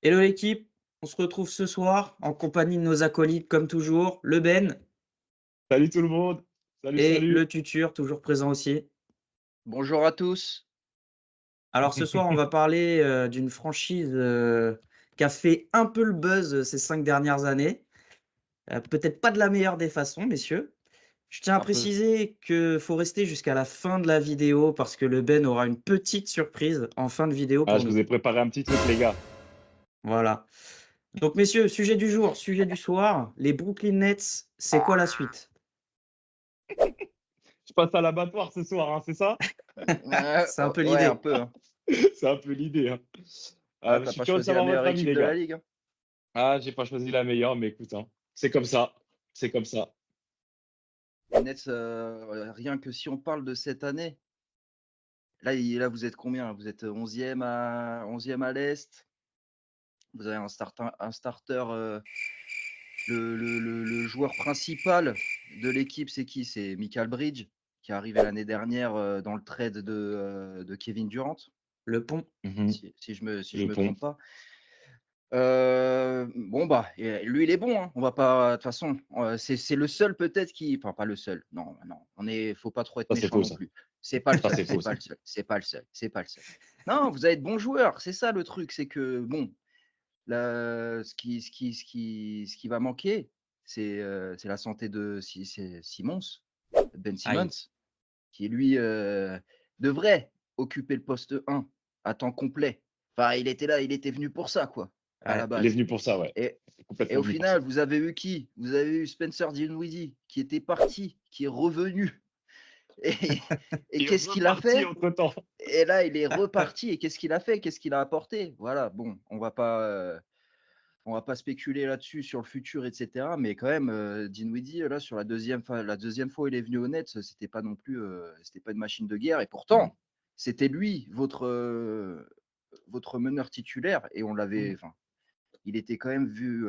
Hello l'équipe, on se retrouve ce soir en compagnie de nos acolytes comme toujours, le Ben Salut tout le monde. Salut, et le salut. Tutur, toujours présent aussi. Bonjour à tous. Alors ce soir, on va parler d'une franchise qui a fait un peu le buzz ces 5 dernières années. Peut-être pas de la meilleure des façons, messieurs. Je tiens à Un peu. préciser qu'il faut rester jusqu'à la fin de la vidéo parce que le Ben aura une petite surprise en fin de vidéo Ah, pour je nous. vous ai préparé un petit truc, les gars. Voilà. Donc messieurs, sujet du jour, sujet du soir, les Brooklyn Nets, c'est quoi la suite? Je passe à l'abattoir ce soir, hein, c'est ça? C'est un peu Ouais, un l'idée. peu. Hein. C'est un peu l'idée, hein. Ah, Je t'as suis pas curieux de choisi la savoir meilleure votre avis, équipe les de la gars. ligue. Hein. Ah, j'ai pas choisi la meilleure, mais écoute, hein, c'est comme ça. C'est comme ça. Les Nets, rien que si on parle de cette année, là vous êtes combien? Vous êtes 11e à l'Est. Vous avez un starter. Le joueur principal de l'équipe, c'est qui? C'est Michael Bridge, qui est arrivé l'année dernière dans le trade de Kevin Durant, Le pont. Mhm. si je Le me pont. trompe pas. Bon, bah, et lui, il est bon. Hein. On va pas. De toute façon, c'est le seul peut-être qui. Enfin, pas le seul. Non, non. Faut pas trop être Ça, c'est méchant faux, non ça. plus. C'est pas le Ça, seul. c'est C'est faux, pas ça. le seul. C'est pas le seul. C'est pas le seul. Non, vous avez de bons joueurs. C'est ça le truc. C'est que bon, ce qui va manquer, c'est la santé de c'est Simmons, Ben Simmons, Aïe. qui lui devrait occuper le poste 1 à temps complet. Enfin, il était là, il était venu pour ça, quoi, à la Ouais. Il est base. venu pour ça, ouais. Et, C'est et complètement au venu pour ça. final, vous avez eu qui? Vous avez eu Spencer Dinwiddie, qui était parti, qui est revenu. Et, et Il est qu'est-ce qu'il a reparti fait? entre-temps. Et là, il est reparti. Et qu'est-ce qu'il a fait? Qu'est-ce qu'il a apporté? Voilà, bon, on va pas spéculer là-dessus sur le futur, etc. Mais quand même, Dinwiddie, là, sur la deuxième fois où il est venu au Nets, c'était pas non plus, c'était pas une machine de guerre. Et pourtant, c'était lui, votre meneur titulaire. Et on l'avait, enfin, il était quand même vu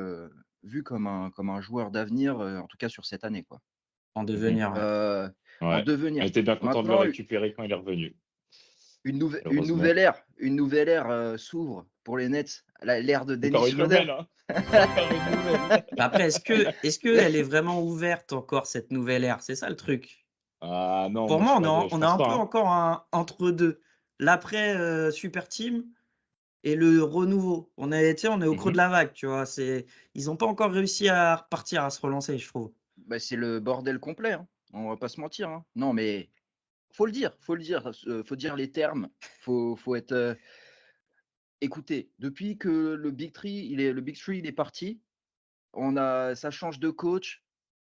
comme un joueur d'avenir, en tout cas sur cette année, quoi. En Mhm. devenir, ouais. Euh, en Ouais. On devenir. était bien content de le Maintenant, récupérer quand il est revenu, une malheureusement. nouvelle ère s'ouvre pour les Nets, l'ère de Encore Dennis une Schroeder. nouvelle, hein. Encore une nouvelle. Bah, après, est-ce que elle est vraiment ouverte encore cette nouvelle ère? C'est ça le truc. Ah non, Pour moi moi, je on a pense un pas, peu hein. encore un entre-deux. L'après Super Team et le renouveau. On est au creux de Mhm. la vague, tu vois. Ils n'ont pas encore réussi à repartir, à se relancer, je trouve. Bah, c'est le bordel complet, hein. On va pas se mentir. Hein. Non, mais faut le dire, faut dire les termes. Faut être. Écoutez, depuis que le Big Three, il est parti, ça change de coach,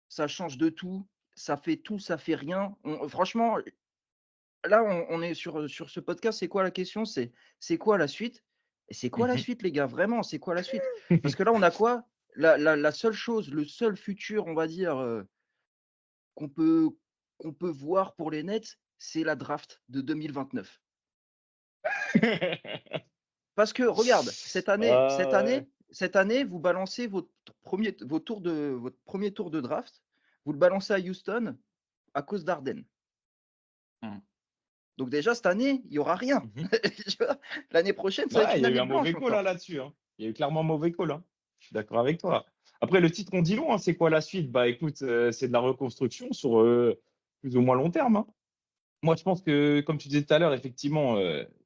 ça change de tout, ça fait tout, ça fait rien. Franchement, là, on est sur ce podcast. C'est quoi la question? C'est quoi la suite? Et c'est quoi la Mhm. suite, les gars? Vraiment, c'est quoi la suite? Parce que là, on a quoi? La seule chose, le seul futur, on va dire. Qu'on peut qu'on peut voir pour les Nets, c'est la draft de 2029. Parce que regarde, Ah ouais. cette année, vous balancez votre premier tour de draft, vous le balancez à Houston à cause d'Arden. Mmh. Donc déjà cette année, il y aura rien. Mhm. Tu vois. L'année prochaine, ça va être Ouais, il une y a eu année un blanche mauvais call hein, encore. là-dessus, hein. Il y a eu clairement un mauvais call, hein. Je suis d'accord avec toi. Après, le titre, on dit long, hein. C'est quoi la suite? Bah écoute, c'est de la reconstruction sur plus ou moins long terme, hein. Moi, je pense que, comme tu disais tout à l'heure, effectivement,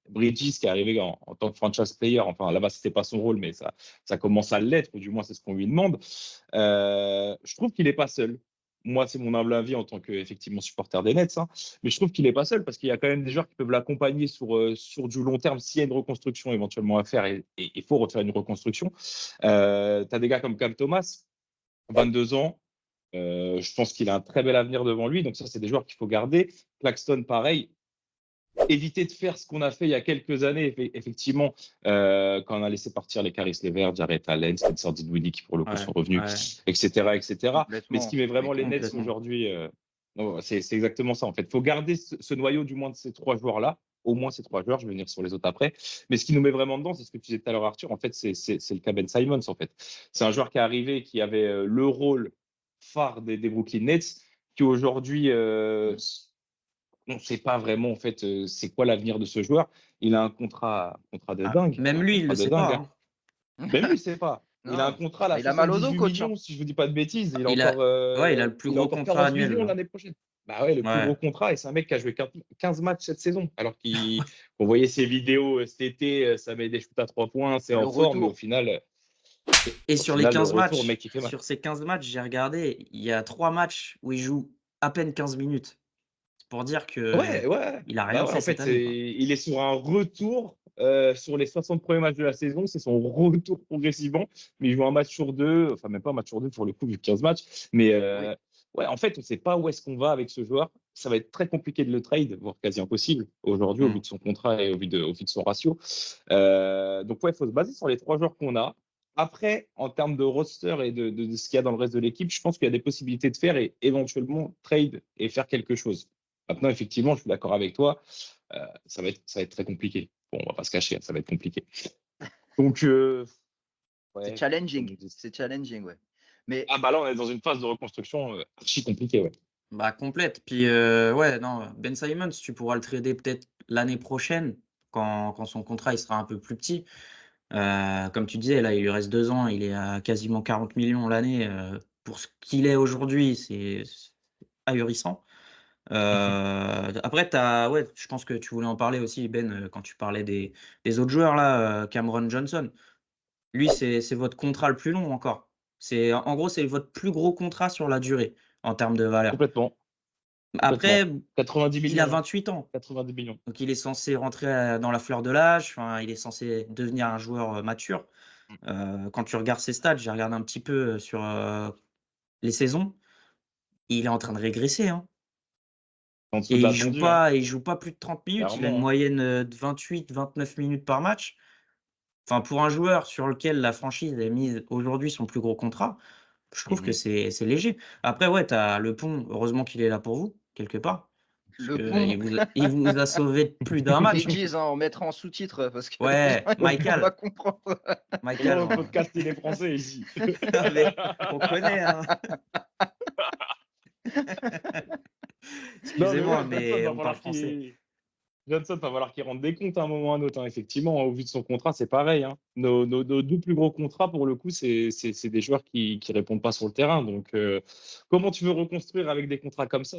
Bridges qui est arrivé en tant que franchise player, enfin là-bas, c'était pas son rôle, mais ça commence à l'être, ou du moins, c'est ce qu'on lui demande. Je trouve qu'il n'est pas seul. Moi, c'est mon humble avis en tant que effectivement supporter des Nets, hein. Mais je trouve qu'il n'est pas seul parce qu'il y a quand même des joueurs qui peuvent l'accompagner sur du long terme s'il y a une reconstruction éventuellement à faire et il faut refaire une reconstruction. Tu as des gars comme Cam Thomas, 22 ans. Je pense qu'il a un très bel avenir devant lui. Donc ça, c'est des joueurs qu'il faut garder. Claxton, pareil. Éviter de faire ce qu'on a fait il y a quelques années, effectivement, quand on a laissé partir les Caris Levert, Jarrett Allen, Spencer Dinwiddie qui pour le coup Ouais, sont revenus, ouais, etc., etc. Mais ce qui Complètement, met vraiment mais les Nets complètement. aujourd'hui, non, c'est exactement ça en fait. Il faut garder ce noyau du moins de ces trois joueurs-là, au moins ces trois joueurs. Je vais venir sur les autres après. Mais ce qui nous met vraiment dedans, c'est ce que tu disais tout à l'heure, Arthur. En fait, c'est le cas Ben Simons. En fait, c'est un joueur qui est arrivé, qui avait le rôle phare des Brooklyn Nets, qui aujourd'hui on ne sait pas vraiment en fait c'est quoi l'avenir de ce joueur. Il a un contrat de Ah, dingue, même un lui, il le contrat de sait dingue, pas, hein. hein. Même lui, il sait pas. Il a un Non, contrat là, mais il a mal au dos, 78 coach, hein. millions, si je vous dis pas de bêtises. Il a, ouais, il a le plus Il a gros encore contrat 40 annuel, millions là. l'année prochaine. Bah ouais, le plus Ouais. gros contrat, et c'est un mec qui a joué 15 matchs cette saison. Alors qu'on voyait ses vidéos cet été, ça met des shoots à 3 points, c'est Le en forme, mais retour. Et sur les 15 le retour, le matchs, mec, il fait mal. sur ces 15 matchs, j'ai regardé, il y a 3 matchs où il joue à peine 15 minutes. C'est pour dire que Ouais. il a Bah rien ouais, fait en fait, cette année, quoi. il est sur un retour sur les 60 premiers matchs de la saison. C'est son retour progressivement. Mais il joue un match sur deux, enfin, même pas un match sur deux pour le coup, vu 15 matchs. Mais Oui. ouais, en fait, on ne sait pas où est-ce qu'on va avec ce joueur. Ça va être très compliqué de le trade, voire quasi impossible aujourd'hui, au vu Mm. de son contrat et au vu de son ratio. Donc, ouais, il faut se baser sur les 3 joueurs qu'on a. Après, en termes de roster et de ce qu'il y a dans le reste de l'équipe, je pense qu'il y a des possibilités de faire et éventuellement trade et faire quelque chose. Maintenant, effectivement, je suis d'accord avec toi, ça va être très compliqué. Bon, on va pas se cacher, ça va être compliqué. Donc, C'est ouais, comme challenging. on dit. C'est challenging, ouais. Mais Ah bah là, on est dans une phase de reconstruction archi compliquée, ouais. Bah, complète. Puis, ouais, non, Ben Simmons, tu pourras le trader peut-être l'année prochaine, quand son contrat il sera un peu plus petit. Comme tu disais, là, il lui reste 2 ans, il est à quasiment 40 millions l'année. Pour ce qu'il est aujourd'hui, c'est ahurissant. Après, ouais, je pense que tu voulais en parler aussi, Ben, quand tu parlais des autres joueurs, là, Cameron Johnson. Lui, c'est votre contrat le plus long encore. En gros, c'est votre plus gros contrat sur la durée, en termes de valeur. Complètement, complètement. Après, 90 il a millions, hein. 28 ans, 90 millions. donc il est censé rentrer, dans la fleur de l'âge, enfin, il est censé devenir un joueur, mature. Quand tu regardes ses stats, j'ai regardé un petit peu, sur, les saisons, il est en train de régresser, hein. En dessous Et de il joue l'attendu, hein, pas il joue pas plus de 30 minutes, il a une clairement, hein. moyenne, de 28-29 minutes par match. Enfin, pour un joueur sur lequel la franchise a mis aujourd'hui son plus gros contrat, je trouve que Mhm. c'est léger. Après, ouais, tu as Le Pont, heureusement qu'il est là pour vous, quelque part, parce le pont, qu'il vous a sauvé de plus d'un match, hein. Bridges, hein, on mettra en sous-titre parce que les gens Ouais, ils vont pas Michael, comprendre. Michael, Comment le on podcast, il est français ici. non mais on connaît, hein. Non, mais Excusez-moi, ouais, mais on parle français. Johnson va falloir qu'il rende des comptes à un moment ou à un autre, hein. Effectivement, au vu de son contrat, c'est pareil, hein. Nos 2 plus gros contrats, pour le coup, c'est des joueurs qui répondent pas sur le terrain. Donc, comment tu veux reconstruire avec des contrats comme ça,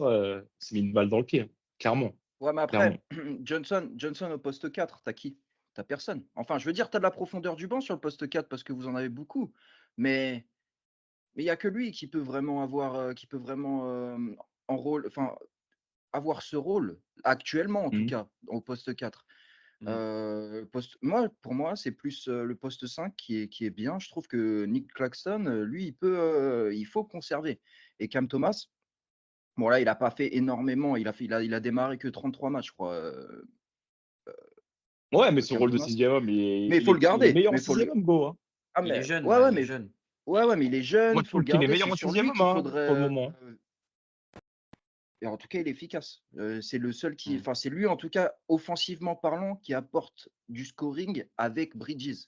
c'est mis une balle dans le pied, hein. Clairement, Ouais, mais clairement. après, Johnson au poste 4, t'as qui? T'as personne. Enfin, je veux dire, t'as de la profondeur du banc sur le poste 4 parce que vous en avez beaucoup. Mais il y a que lui qui peut vraiment en rôle, enfin, avoir ce rôle actuellement en tout Mhm. cas au poste 4. Mmh. Pour moi, c'est plus le poste 5 qui est bien. Je trouve que Nick Claxton, lui, il faut conserver. Et Cam Thomas, bon là, il n'a pas fait énormément. Il a démarré que 33 matchs, je crois. Ouais, mais son Cam rôle de Thomas. sixième homme, Mais il faut le il est garder. meilleur en Mais faut sixième le. homme, Go, hein. Ah Il est mais jeune, ouais, là, ouais, il est mais jeune. il est jeune. Moi, Il je faut le trouve qu'il est garder. meilleur C'est en sur sixième lui homme, qu'il hein, pour le faudrait. moment. Et en tout cas, il est efficace. C'est le seul Mmh. enfin, c'est lui en tout cas offensivement parlant qui apporte du scoring avec Bridges.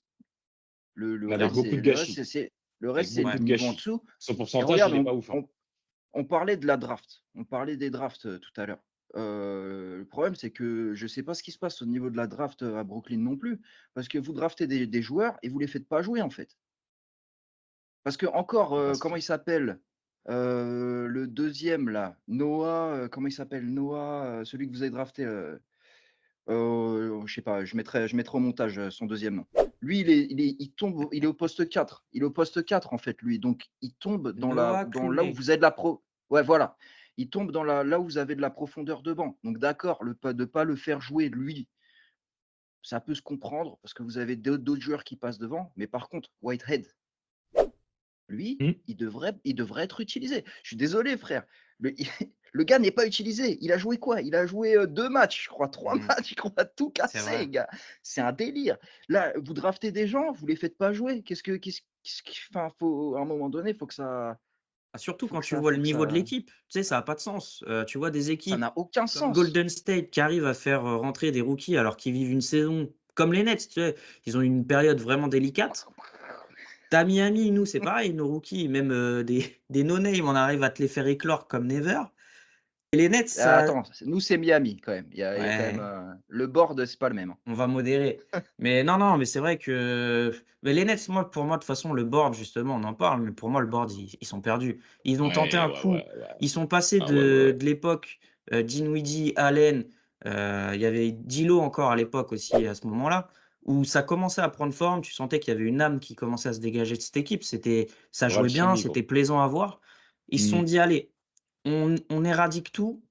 Le Avec reste, beaucoup c'est de le reste, gâchis. Avec c'est Ouais. beaucoup le de niveau en gâchis. dessous. Son Et pourcentage, regarde, il est pas ouf, hein. on parlait de la draft. On parlait des drafts tout à l'heure. Le problème, c'est que je ne sais pas ce qui se passe au niveau de la draft à Brooklyn non plus, parce que vous draftez des joueurs et vous les faites pas jouer en fait. Parce que encore, Parce que- comment il s'appelle le deuxième là, Noah, comment il s'appelle Noah, celui que vous avez drafté. Je sais pas, je mettrai au montage son deuxième nom. Lui, il tombe, il est au poste 4. Il est au poste 4 en fait, lui. Donc, il tombe Noah dans là où Clunet. vous avez de la pro. Ouais, voilà. Il tombe là où vous avez de la profondeur de banc. Donc, d'accord, de pas le faire jouer lui, ça peut se comprendre parce que vous avez d'autres joueurs qui passent devant. Mais par contre, Whitehead, lui, Hmm. il devrait être utilisé. Je suis désolé, frère. Le, le gars n'est pas utilisé. Il a joué quoi? Il a joué 2 matchs, je crois, 3 Mmh. matchs. Il a tout C'est vrai. cassé, gars. C'est un délire. Là, vous draftez des gens, vous les faites pas jouer. Enfin, à un moment donné, Ah, surtout faut quand que tu ça, vois faut le que niveau de ça, l'équipe, tu sais, ça a pas de sens. Tu vois des ça équipes n'a aucun comme sens. Golden State qui arrivent à faire, rentrer des rookies alors qu'ils vivent une saison comme les Nets, tu sais? Ils ont une période vraiment délicate. Tu Miami, nous, c'est pareil, nos rookies, même, des no name, on arrive à te les faire éclore comme never. Et les Nets, Attends, nous, c'est Miami quand même. Il y a quand même ouais, le board, c'est pas le même, hein. on va modérer. Mais non, non, mais c'est vrai que mais les Nets, pour moi, de toute façon, le board, justement, on en parle, mais pour moi, le board, ils sont perdus. Ils ont tenté Ouais, un ouais, coup. ouais, ouais. Ils sont passés Ah ouais, ouais, ouais. de l'époque Dinwiddie, Allen, il y avait D'Lo encore à l'époque aussi, à ce moment-là, où ça commençait à prendre forme. Tu sentais qu'il y avait une âme qui commençait à se dégager de cette équipe. Ça Vraie jouait bien, chimie, gros. c'était plaisant à voir. Ils se sont Hmm. dit, allez, on éradique tout,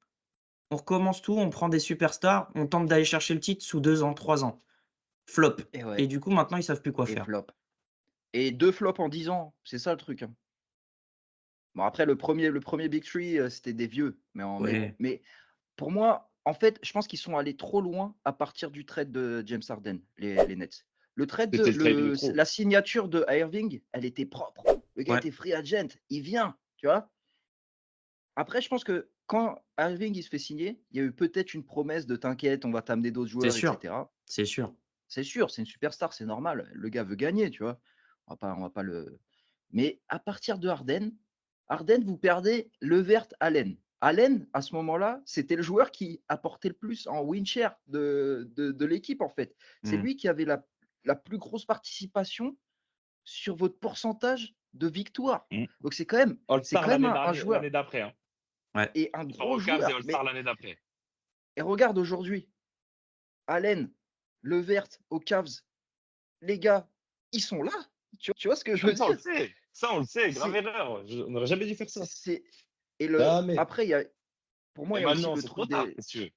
on recommence tout, on prend des superstars, on tente d'aller chercher le titre sous 2 ans, 3 ans. Flop. Et ouais, Et du coup, maintenant, ils savent plus quoi et faire. flop. Et 2 flops en 10 ans, c'est ça le truc, hein. Bon, après, le premier Big Three, c'était des vieux. Ouais, Mais pour moi, en fait, je pense qu'ils sont allés trop loin à partir du trade de James Harden, les Nets. Le trade C'était le trade de trop. la signature de Irving, elle était propre. Le gars ouais, était free agent, il vient, tu vois. Après, je pense que quand Irving il se fait signer, il y a eu peut-être une promesse de t'inquiète, on va t'amener d'autres c'est joueurs, sûr, etc. c'est sûr. C'est sûr, c'est une superstar, c'est normal. Le gars veut gagner, tu vois. On va pas le. Mais à partir de Harden, vous perdez Levert, Allen. Allen, à ce moment-là, c'était le joueur qui apportait le plus en win share de l'équipe, en fait. C'est Mmh. lui qui avait la plus grosse participation sur votre pourcentage de victoire. Hmm. Donc c'est quand All-Star même l'année un dernière, joueur l'année d'après. Hein. Ouais, et un Il part gros au Cavs et joueur. All-Star Mais l'année d'après. et regarde aujourd'hui, Allen, Levert aux Cavs, les gars, ils sont là. Tu vois ce que je Ah, veux mais ça, on le dire? sait. Ça, on le sait. Grave C'est, erreur. On n'aurait jamais dû faire ça. c'est, Jamais. après, pour moi, Et il y a aussi maintenant, le c'est trop truc tard, des. monsieur. Vous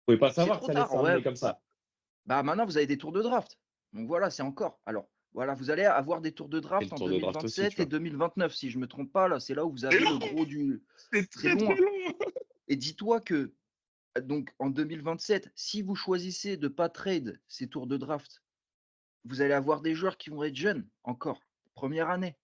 pouvez pas C'est savoir que trop ça allait tard, se ouais. terminer comme ça. Bah maintenant, vous avez des tours de draft. Donc voilà, c'est encore. Alors, voilà, vous allez avoir des tours de Et le draft en tour de draft aussi, tu 2027 et vois. 2029, si je me trompe pas. Là, c'est là où vous C'est avez le long. gros du. C'est C'est très, très loin. long. Et dis-toi que, donc, en 2027, si vous choisissez de pas trade ces tours de draft, vous allez avoir des joueurs qui vont être jeunes encore, première année,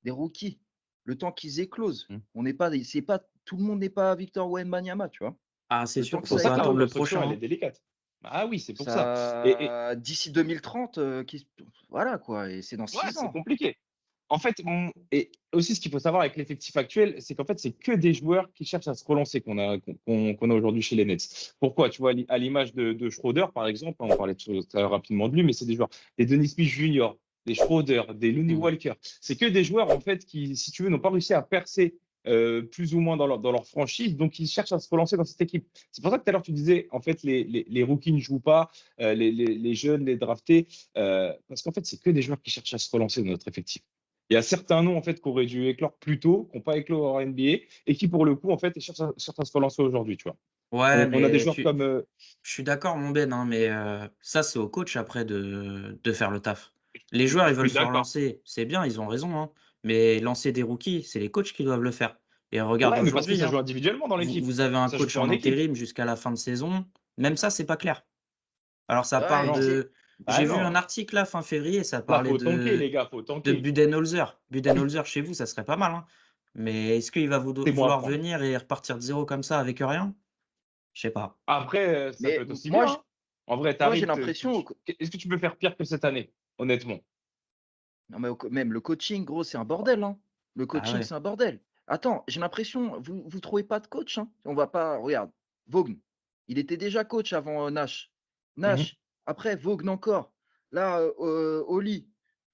des rookies, le temps qu'ils éclosent. Hmm. On n'est pas, c'est pas, tout le monde n'est pas Victor Wembanyama, tu vois. ah, c'est Le temps sûr, que C'est faut pour ça ça pas que la attendre le éclose, reconstruction, prochain, elle est hein. délicate. Ah oui, c'est pour ça. Et d'ici 2030, voilà quoi, et c'est dans ouais, 6 c'est ans. compliqué. En fait, et aussi ce qu'il faut savoir avec l'effectif actuel, c'est qu'en fait, c'est que des joueurs qui cherchent à se relancer qu'on a aujourd'hui chez les Nets. Pourquoi? Tu vois, à l'image de Schroeder, par exemple, on parlait tout à l'heure rapidement de lui, mais c'est des joueurs, des Dennis Smith Jr., des Schroeder, des Looney Mmh. Walker. C'est que des joueurs, en fait, qui, si tu veux, n'ont pas réussi à percer plus ou moins dans leur franchise, donc ils cherchent à se relancer dans cette équipe. C'est pour ça que tout à l'heure, tu disais, en fait, les rookies ne jouent pas, les jeunes, les draftés, parce qu'en fait, c'est que des joueurs qui cherchent à se relancer dans notre effectif. Il y a certains noms en fait qui auraient dû éclore plus tôt, qui n'ont pas éclos en NBA et qui pour le coup en fait cherchent à se relancer aujourd'hui, tu vois. Ouais, On a des mais joueurs comme je suis d'accord, mon Ben, hein, mais ça, c'est au coach après de faire le taf. Les joueurs, ils je veulent suis se d'accord. relancer, c'est bien, ils ont raison, hein, mais lancer des rookies, c'est les coachs qui doivent le faire. Et regarde Ouais, mais parce que aujourd'hui, ça hein, joue individuellement dans l'équipe. vous avez un Ça joue coach pas en en équipe. intérim jusqu'à la fin de saison, même ça, c'est pas clair. Alors ça parle Ouais, Non. de Bah j'ai vu un non. article là fin février, ça Là, parlait faut tanker, de les gars, faut de tanker. Budenholzer. Budenholzer chez vous, ça serait pas mal, hein, mais est-ce qu'il va C'est bon à vouloir prendre. venir et repartir de zéro comme ça avec rien? Je sais pas. Après, ça peut mais être aussi moi, bien. Hein. En vrai, j'ai t'arrives. l'impression, Est-ce que tu peux faire pire que cette année, honnêtement? non, mais même le coaching, gros, c'est un bordel, hein. Le Ah coaching, ouais. c'est un bordel. Attends, j'ai l'impression, vous trouvez pas de coach, hein. On va pas, regarde, Vaughn, il était déjà coach avant Nash. Mhm. Nash, après Vaughn encore. Là,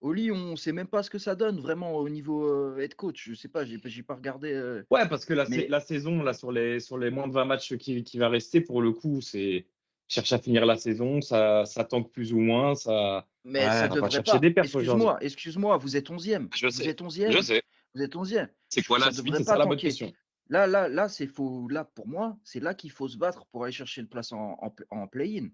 Oli, on sait même pas ce que ça donne vraiment au niveau head coach. Je sais pas, j'ai pas regardé. Ouais, parce que Mais la saison, là, sur les moins de 20 matchs qui va rester, pour le coup, c'est cherche à finir la saison, ça tanque plus ou moins, ça Mais ça Ouais. va pas devrait chercher pas. des perfs aujourd'hui. Excuse-moi, vous êtes 11e. Je Vous sais, êtes je 11e. sais. Vous êtes 11e. C'est quoi Ça la suite? devrait C'est ça pas la bonne tanker. question. Là, là, pour moi, c'est là qu'il faut se battre pour aller chercher une place en play-in.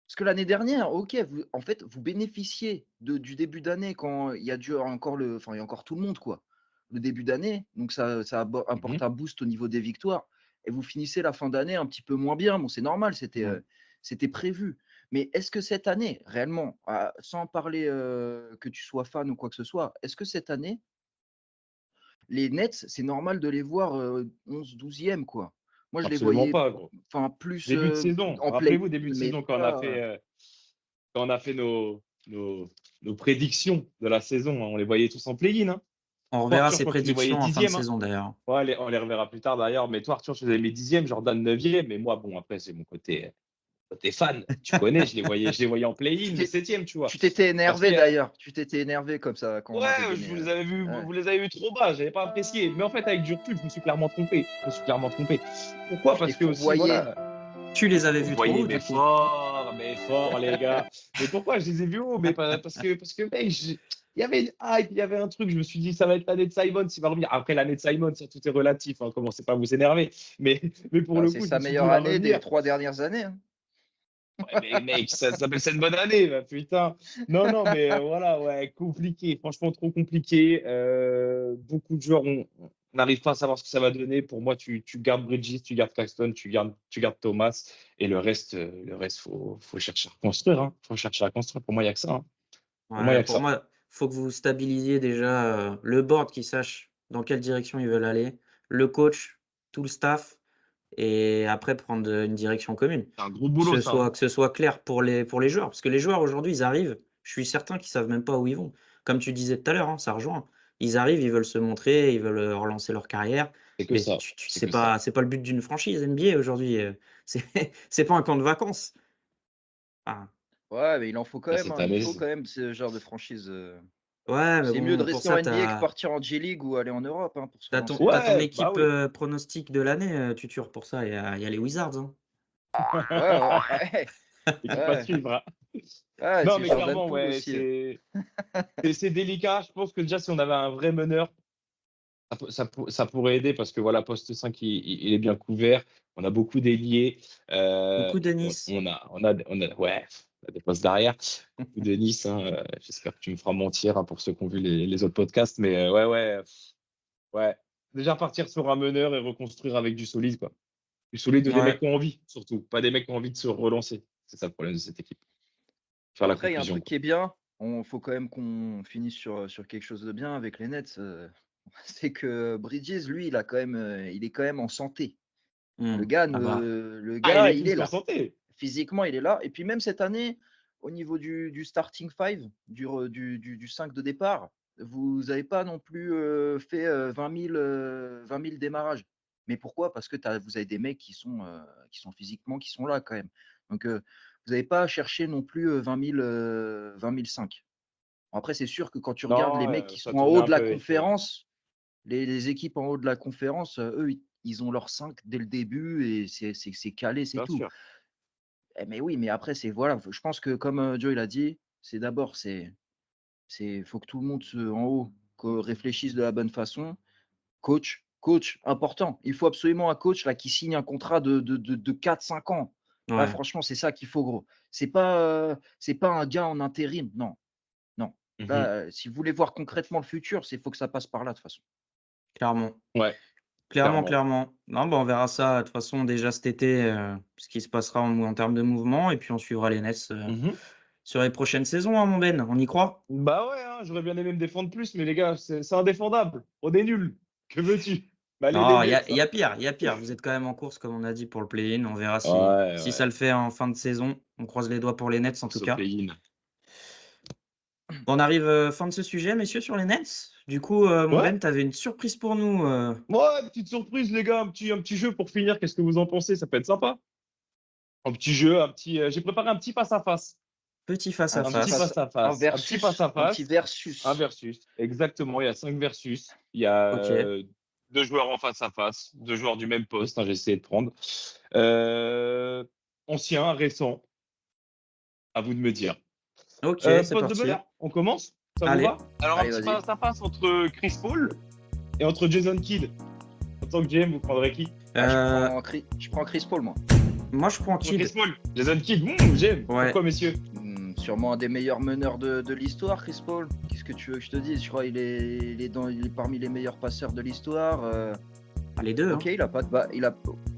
Parce que l'année dernière, ok, en fait, vous bénéficiez du début d'année quand il y a il y a encore tout le monde, quoi. Le début d'année, donc ça apporte Mhm. un boost au niveau des victoires. Et vous finissez la fin d'année un petit peu moins bien. Bon, c'est normal, Mmh. c'était prévu. Mais est-ce que cette année, réellement, sans parler que tu sois fan ou quoi que ce soit, est-ce que cette année, les Nets, c'est normal de les voir 11, 12e, quoi. Moi, je les Absolument voyais pas, gros. enfin, plus Début de saison. en play, Rappelez-vous, début de mais saison, pas. quand on a fait nos prédictions de la saison, hein, on les voyait tous en play-in. Hein. On Toi, reverra Arthur, ses je crois que tu les voyais prédictions en fin de 10e. Hein. saison d'ailleurs. Ouais, on les reverra plus tard d'ailleurs. Mais toi, Arthur, tu les avais mis 10e, Jordan 9e. Mais moi, bon, après, c'est mon côté fan. Tu connais, je les voyais en play-in, mais 7e, tu vois. Tu t'étais énervé Parce que- d'ailleurs. Tu t'étais énervé comme ça quand on avait Ouais, gagné. vous les avez vus, Ouais. vous les avez vus trop bas, j'avais pas apprécié. Mais en fait, avec du recul, je me suis clairement trompé. Pourquoi? Parce que aussi, fourvoyé. voilà. Tu les avais vus Vous trop voyez, haut, du coup. mais fort, les gars. Mais pourquoi je les ai vus haut? Mais parce que mec, il y avait une hype, il y avait un truc. Je me suis dit, ça va être l'année de Simon, il va revenir. Après l'année de Simon, ça tout est relatif. Hein, commencez pas à vous énerver. Mais pour le C'est coup, je sa me suis dit, meilleure il va année des revenir. 3 dernières années. Hein. Ouais, mais mec, ça s'appelle c'est une bonne année, bah, putain. Non, mais voilà, ouais, compliqué, franchement trop compliqué. Beaucoup de joueurs, on n'arrive pas à savoir ce que ça va donner. Pour moi, tu gardes Bridges, tu gardes Claxton, tu gardes Thomas, et le reste, faut chercher à reconstruire. Hein. Faut chercher à construire. Pour moi, il n'y a que ça. Hein. Pour moi, faut que vous stabilisiez déjà le board qui sache dans quelle direction ils veulent aller, le coach, tout le staff, et après prendre une direction commune. C'est un gros boulot, que ce soit clair pour les joueurs. Parce que les joueurs aujourd'hui, ils arrivent, je suis certain qu'ils savent même pas où ils vont. Comme tu disais tout à l'heure, hein, ça rejoint. Ils arrivent, ils veulent se montrer, ils veulent relancer leur carrière. C'est que Mais ça. c'est pas le but d'une franchise NBA aujourd'hui. C'est pas un camp de vacances. Enfin, Ouais, mais il en faut quand même. cette Hein, année, il faut quand même ce genre de franchise. ouais, mais C'est bon, mieux de pour rester ça, en NBA que partir en G-League ou aller en Europe. Hein, pour se t'as relancer. ton Ouais, équipe bah oui. pronostic de l'année, tu tures pour ça. Il y a les Wizards. Hein. Ouais. Équipe à suivre. Hein. Ouais, Non, c'est mais Jordan clairement, Poole ouais, aussi. c'est délicat. Je pense que déjà, si on avait un vrai meneur, ça pourrait aider parce que voilà, poste 5, il est bien couvert. On a beaucoup d'ailiers. Beaucoup de Nice. On a des postes derrière. Beaucoup de Nice. Hein. J'espère que tu me feras mentir hein, pour ceux qui ont vu les autres podcasts. Mais ouais. Déjà partir sur un meneur et reconstruire avec du solide, quoi. Du solide de des mecs qui ont envie, surtout. Pas des mecs qui ont envie de se relancer. C'est ça le problème de cette équipe. Faire la Après, il y a un conclusion. truc qui est bien. Il faut quand même qu'on finisse sur quelque chose de bien avec les Nets. C'est que Bridges, lui, il est quand même en santé. Le gars, il est là. Santé. Physiquement, il est là. Et puis même cette année, au niveau du starting five, du 5 de départ, vous n'avez pas non plus fait 20 000 démarrages. Mais pourquoi? Parce que vous avez des mecs qui sont physiquement, qui sont là quand même. Donc, vous n'avez pas cherché non plus 20 5. Bon, après, c'est sûr que quand tu regardes les mecs qui sont en haut de la conférence, les équipes en haut de la conférence, eux, ils ont leur 5 dès le début et c'est calé, c'est tout. Mais oui, mais après, je pense que comme Joe l'a dit, c'est d'abord, faut que tout le monde en haut réfléchisse de la bonne façon. Coach, important. Il faut absolument un coach là qui signe un contrat de 4-5 ans. Ouais. Là, franchement, c'est ça qu'il faut, gros. C'est pas un gars en intérim, non. Là, si vous voulez voir concrètement le futur, il faut que ça passe par là de toute façon. Clairement. Ouais. Clairement. Non, on verra ça de toute façon déjà cet été, ce qui se passera en termes de mouvement, et puis on suivra les Nets sur les prochaines saisons, hein, mon Ben. On y croit? Bah ouais, hein, j'aurais bien aimé me défendre plus, mais les gars, c'est indéfendable. On est nuls. Que veux-tu? Non, il y a pire. Vous êtes quand même en course, comme on a dit, pour le play-in. On verra si ça le fait en fin de saison. On croise les doigts pour les Nets, en tout cas. On arrive fin de ce sujet, messieurs, sur les Nets. Du coup, Ben, tu avais une surprise pour nous. Ouais, petite surprise, les gars. Un petit jeu pour finir. Qu'est-ce que vous en pensez? Ça peut être sympa. Un petit jeu, j'ai préparé un petit face-à-2. Petit face-à-face. Un petit face-à-face. Un petit face-à-face. Un petit versus. Un versus. Exactement. Il y a 5 versus. Il y a 2 joueurs en face-à-face. 2 joueurs du même poste. Hein, j'ai essayé de prendre. Ancien, récent. À vous de me dire. Ok, c'est parti. De meneur. On commence? Ça vous va? Alors, un petit face-à-face entre Chris Paul et entre Jason Kidd. En tant que GM, vous prendrez qui? Je prends Chris Paul, moi. Moi, je prends Kidd. Chris Paul. Jason Kidd, GM. Ouais. Pourquoi, messieurs? Sûrement un des meilleurs meneurs de l'histoire, Chris Paul. Qu'est-ce que tu veux que je te dise? Je crois qu'il est parmi les meilleurs passeurs de l'histoire. Les deux. Ok, hein.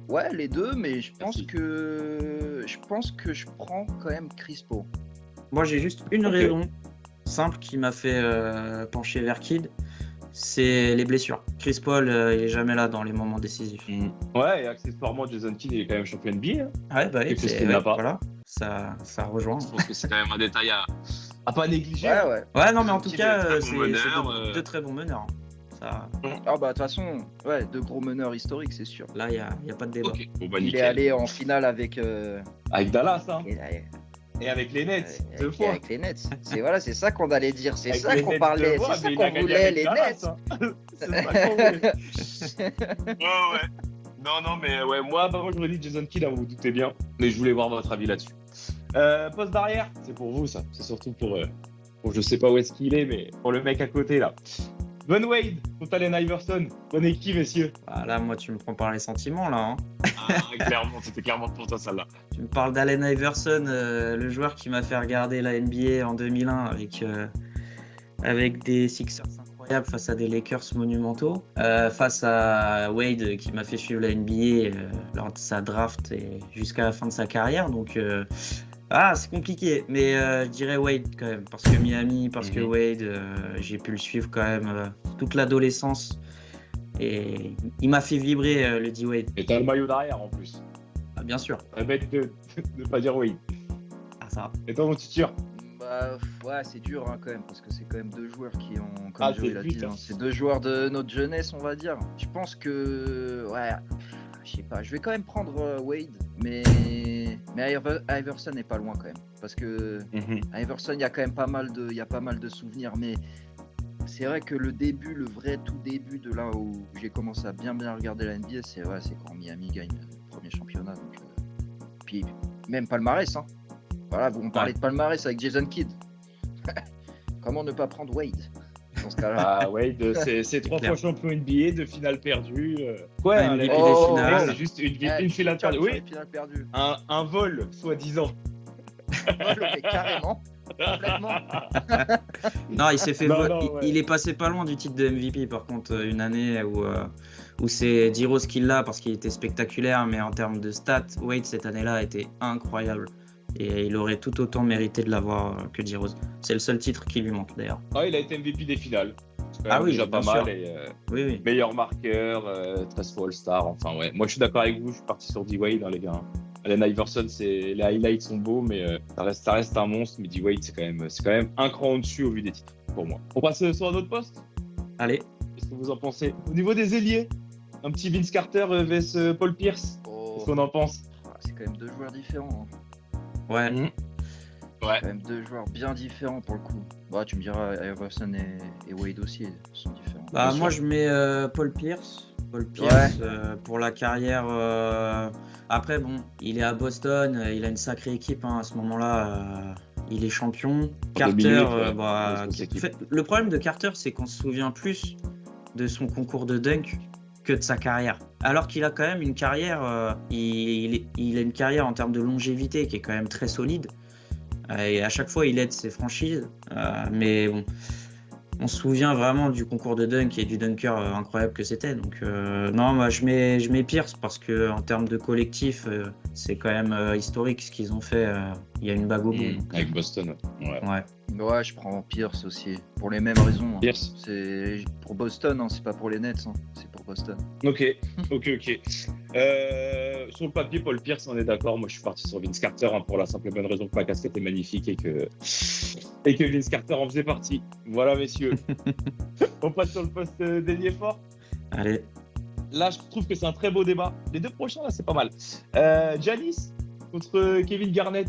Ouais, les deux, mais je pense que je prends quand même Chris Paul. Moi, j'ai juste une raison simple qui m'a fait pencher vers Kidd. C'est les blessures. Chris Paul, il est jamais là dans les moments décisifs. Ouais, et accessoirement, Jason Kidd, il est quand même champion NBA. Hein. Ouais, voilà. Ça rejoint. Je pense que c'est quand même un détail à pas négliger. Ouais. Non, mais en tout cas, c'est deux très bons meneurs. Ça, Ah bah de toute façon, ouais, deux gros meneurs historiques, c'est sûr. là, il y a pas de débat. Ok, bon bah Il est nickel. allé en finale avec, Avec Dallas, hein. et- Et avec les Nets, deux avec, fois. avec les Nets. C'est ça qu'on allait dire, c'est Avec ça les qu'on Nets parlait, deux fois, c'est ça mais il a qu'on gagné voulait, avec les Dallas, Nets. hein. C'est ça qu'on voulait. Ouais. Non, mais ouais, moi j'aurais dit Jason Kidd, hein, vous vous doutez bien. Mais je voulais voir votre avis là-dessus. Poste d'arrière, c'est pour vous ça. C'est surtout pour je sais pas où est-ce qu'il est, mais pour le mec à côté là. Von Wade contre Allen Iverson. Bonne équipe, messieurs. Ah, là, moi, tu me prends par les sentiments, là. Hein. Clairement, c'était clairement pour toi celle-là. Tu me parles d'Allen Iverson, le joueur qui m'a fait regarder la NBA en 2001 avec des Sixers incroyables face à des Lakers monumentaux, face à Wade qui m'a fait suivre la NBA lors de sa draft et jusqu'à la fin de sa carrière. Donc, c'est compliqué, mais je dirais Wade quand même, parce que Miami, parce que Wade, j'ai pu le suivre quand même toute l'adolescence. Et il m'a fait vibrer le D-Wade. Et t'as le maillot d'arrière en plus. Ah, bien sûr. C'est bête de ne pas dire Wade. Ah, ça. Et toi, mon tuteur? Bah ouais, c'est dur hein, quand même, parce que c'est quand même deux joueurs qui ont, Ah, comme Joey c'est l'a vite, dit, hein. c'est deux joueurs de notre jeunesse, on va dire. Je pense que, ouais, je sais pas, je vais quand même prendre Wade, mais Iverson n'est pas loin quand même, parce que Iverson, il y a quand même pas mal de souvenirs, mais c'est vrai que le vrai tout début de là où j'ai commencé à bien regarder la NBA, c'est quand Miami gagne le premier championnat. Donc, puis même palmarès, hein. Voilà, on parlait de palmarès avec Jason Kidd. Comment ne pas prendre Wade dans ce cas-là? Ah, Wade, c'est 3 fois champion NBA, 2 finales perdues. Ouais, un MVP MVP des finales. C'est juste une finale perdue. Oui, finale perdue. un vol, soi-disant. Mais carrément. Complètement. Non, il s'est fait Non, vo- non, il- ouais. il est passé pas loin du titre de MVP par contre une année où c'est D-Rose qui l'a parce qu'il était spectaculaire, mais en termes de stats, Wade cette année-là a été incroyable et il aurait tout autant mérité de l'avoir que D-Rose. C'est le seul titre qui lui manque d'ailleurs. Ah, il a été MVP des finales. C'est quand Ah même oui, déjà pas bien mal. sûr. Et, Oui. meilleur marqueur, 13 fois All-Star. Enfin, ouais. Moi, je suis d'accord avec vous. Je suis parti sur D-Wade, hein, les gars. Allen Iverson, les highlights sont beaux, mais ça reste un monstre. Mais D-Wade, c'est quand même un cran au-dessus au vu des titres pour moi. On passe sur un autre poste. Allez. Qu'est-ce que vous en pensez? Au niveau des ailiers, un petit Vince Carter vs Paul Pierce. Qu'est-ce qu'on en pense? C'est quand même deux joueurs différents. Hein. Ouais. Ouais. Quand même deux joueurs bien différents pour le coup. Bah, tu me diras, Iverson et Wade aussi sont différents. Bah, Bien moi sûr. je mets Paul Pierce. Pour la carrière. Après, bon, il est à Boston, il a une sacrée équipe hein, à ce moment-là. Il est champion. Carter, le problème de Carter, c'est qu'on se souvient plus de son concours de dunk que de sa carrière. Alors qu'il a quand même une carrière, il a une carrière en termes de longévité qui est quand même très solide. Et à chaque fois, il aide ses franchises. Mais bon, on se souvient vraiment du concours de dunk et du dunker incroyable que c'était. Donc non, moi je mets Pierce parce que en termes de collectif, c'est quand même historique ce qu'ils ont fait. Il y a une bague au bout. Avec Boston. Ouais, je prends Pierce aussi pour les mêmes raisons. Hein. Pierce. C'est pour Boston, hein, c'est pas pour les Nets, hein, c'est pour Boston. Ok. Sur le papier, Paul Pierce, on est d'accord. Moi, je suis parti sur Vince Carter hein, pour la simple et bonne raison que ma casquette est magnifique et que Vince Carter en faisait partie. Voilà, messieurs. On passe sur le poste d'ailier fort. Allez. Là, je trouve que c'est un très beau débat. Les deux prochains, là, c'est pas mal. Giannis contre Kevin Garnett.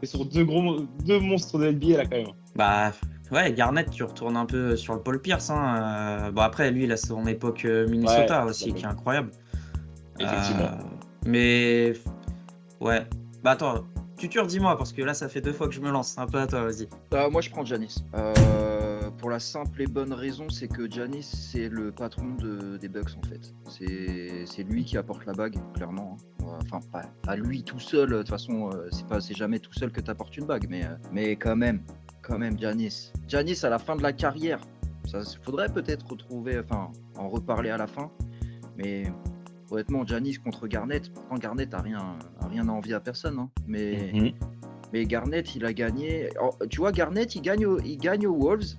C'est sur deux monstres de NBA, là, quand même. Bah, ouais, Garnett, tu retournes un peu sur le Paul Pierce. Hein. Bon, après, lui, il a son époque Minnesota aussi, qui est incroyable. Effectivement. Mais, ouais. Bah, attends, tuteur, dis-moi, parce que là, ça fait 2 fois que je me lance. C'est un peu à toi, vas-y. Moi, je prends Giannis. Pour la simple et bonne raison, c'est que Giannis, c'est le patron des Bucks, en fait. C'est lui qui apporte la bague, clairement. Enfin, pas lui tout seul. De toute façon, c'est jamais tout seul que tu apportes une bague. Mais quand même, Giannis. Giannis, à la fin de la carrière, ça faudrait peut-être en reparler à la fin. Mais honnêtement, Giannis contre Garnett, pourtant Garnett a rien à envier à personne. Hein. Mais Garnett, il a gagné. Oh, tu vois, Garnett, il gagne aux Wolves.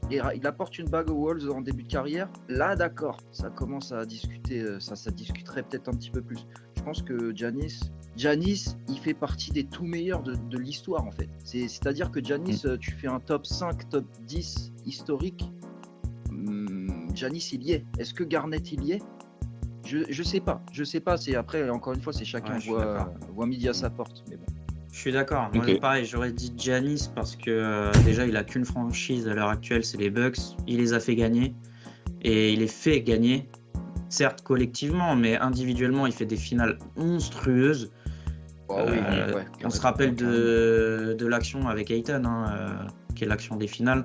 Il apporte une bague aux Wolves en début de carrière. Là, d'accord, ça commence à discuter. Ça discuterait peut-être un petit peu plus. Je pense que Giannis, il fait partie des tout meilleurs de l'histoire, en fait. C'est-à-dire que Giannis, tu fais un top 5, top 10 historique. Giannis, il y est. Est-ce que Garnett, il y est? Je sais pas. Je sais pas. C'est après, encore une fois, c'est chacun Ouais, je suis d'accord. voit midi à sa porte. Mais bon. Je suis d'accord. Moi, Ok. pareil, j'aurais dit Giannis parce que déjà, il a qu'une franchise à l'heure actuelle, c'est les Bucks. Il les a fait gagner et il les fait gagner, certes collectivement, mais individuellement, il fait des finales monstrueuses. Ah oui, ouais, On se carrément, rappelle carrément. de l'action avec Ayton, qui est l'action des finales.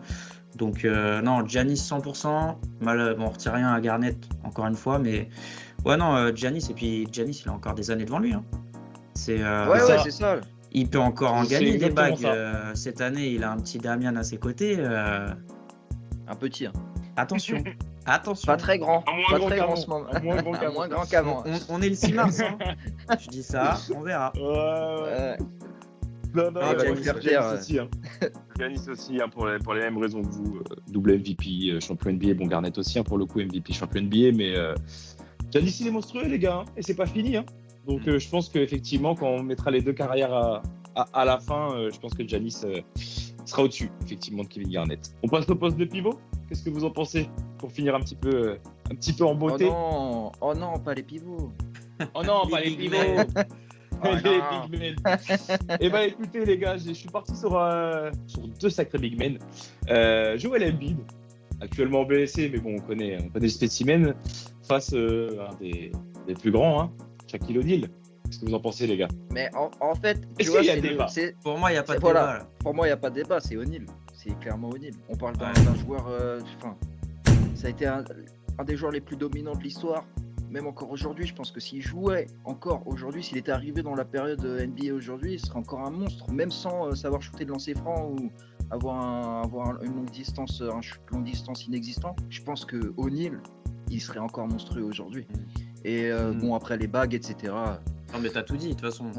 Donc, non, Giannis 100%. Bon, on retire rien à Garnett, encore une fois, mais ouais, non, Giannis, et puis Giannis, il a encore des années devant lui. Hein. C'est, Ouais, ça. c'est ça. il peut encore en C'est gagner des exactement bagues. ça. Cette année, il a un petit Damian à ses côtés. Un petit. Hein. Attention, attention. Pas très grand. Un moins Pas grand très grand en qu'avant. ce moment. Un moins grand Un qu'avant. moins grand qu'avant. On est le 6 mars. Hein. Je dis ça, on verra. Ouais, ouais. Non, Ah, ouais, Giannis, Giannis aussi. Hein. Giannis aussi, hein, pour les mêmes raisons que vous. Double MVP, champion NBA. Bon, Garnett aussi, hein, pour le coup, MVP, champion NBA. Mais Giannis, il est monstrueux, les gars. Hein, et c'est pas fini. Hein. Donc, je pense qu'effectivement, quand on mettra les deux carrières à la fin, je pense que Giannis sera au-dessus, effectivement, de Kevin Garnett. On passe au poste de pivot. Qu'est-ce que vous en pensez pour finir un petit peu en beauté? Oh non, pas les pivots. Oh non, pas Les les big pivots. men. Oh Les non. big men. Eh ben écoutez les gars, je suis parti sur deux sacrés big men. Joel Embiid, actuellement blessé, mais bon, on connaît le spécimen, face à un des plus grands, hein, Shaquille O'Neal. Qu'est-ce que vous en pensez les gars? Mais en fait, tu Est-ce vois, qu'il y a débat? Pour moi, il n'y a pas de voilà. débat. Là. Pour moi, il n'y a pas de débat, c'est O'Neal. C'est clairement O'Neal. On parle d'un joueur. Ça a été un des joueurs les plus dominants de l'histoire. Même encore aujourd'hui, je pense que s'il jouait encore aujourd'hui, s'il était arrivé dans la période NBA aujourd'hui, il serait encore un monstre, même sans savoir shooter de lancer franc ou avoir une longue distance, un shoot longue distance inexistant. Je pense que O'Neal, il serait encore monstrueux aujourd'hui. Et bon, après les bagues, etc. Non, mais t'as tout dit, de toute façon.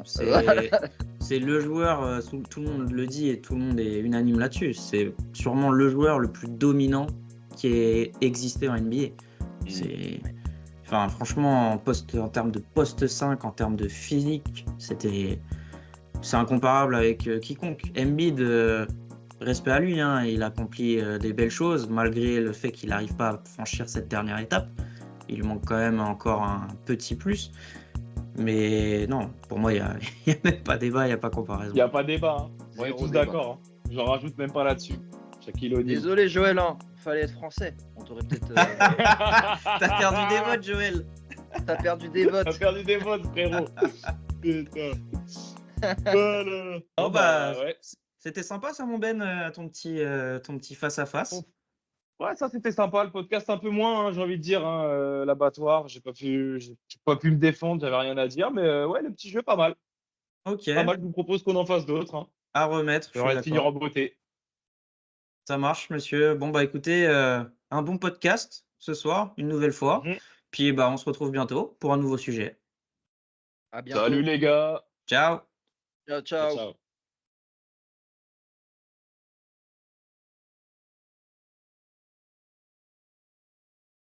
C'est le joueur, tout le monde le dit et tout le monde est unanime là-dessus. C'est sûrement le joueur le plus dominant qui ait existé en NBA. Enfin, franchement, en termes de poste 5, en termes de physique, c'est incomparable avec quiconque. Embiid, respect à lui, hein, il accomplit des belles choses, malgré le fait qu'il n'arrive pas à franchir cette dernière étape. Il lui manque quand même encore un petit plus. Mais non, pour moi, il n'y a même pas débat, il n'y a pas comparaison. Il n'y a pas débat, hein. On est Zéro tous débat. d'accord. Hein. J'en rajoute même pas là-dessus. Shaquille O'Neal. Désolé Joël, hein. Fallait être français. On t'aurait peut-être. T'as perdu des votes, Joël. T'as perdu des votes. T'as perdu des votes, frérot. Putain. Voilà. Bon, bah, ouais. c'était sympa ça, mon Ben, ton petit face-à-face. Ouais, ça c'était sympa. Le podcast un peu moins, hein, j'ai envie de dire, hein, l'abattoir. J'ai pas pu me défendre, j'avais rien à dire, mais ouais, le petit jeu pas mal. Ok, Pas mal. Je vous propose qu'on en fasse d'autres. Hein. à remettre, je suis J'aimerais finir d'accord. en beauté. Ça marche, monsieur. Bon, bah écoutez, un bon podcast ce soir, une nouvelle fois. Mhm. Puis bah, on se retrouve bientôt pour un nouveau sujet. À bientôt. Salut les gars. Ciao. Ciao, Ciao, ciao. ciao.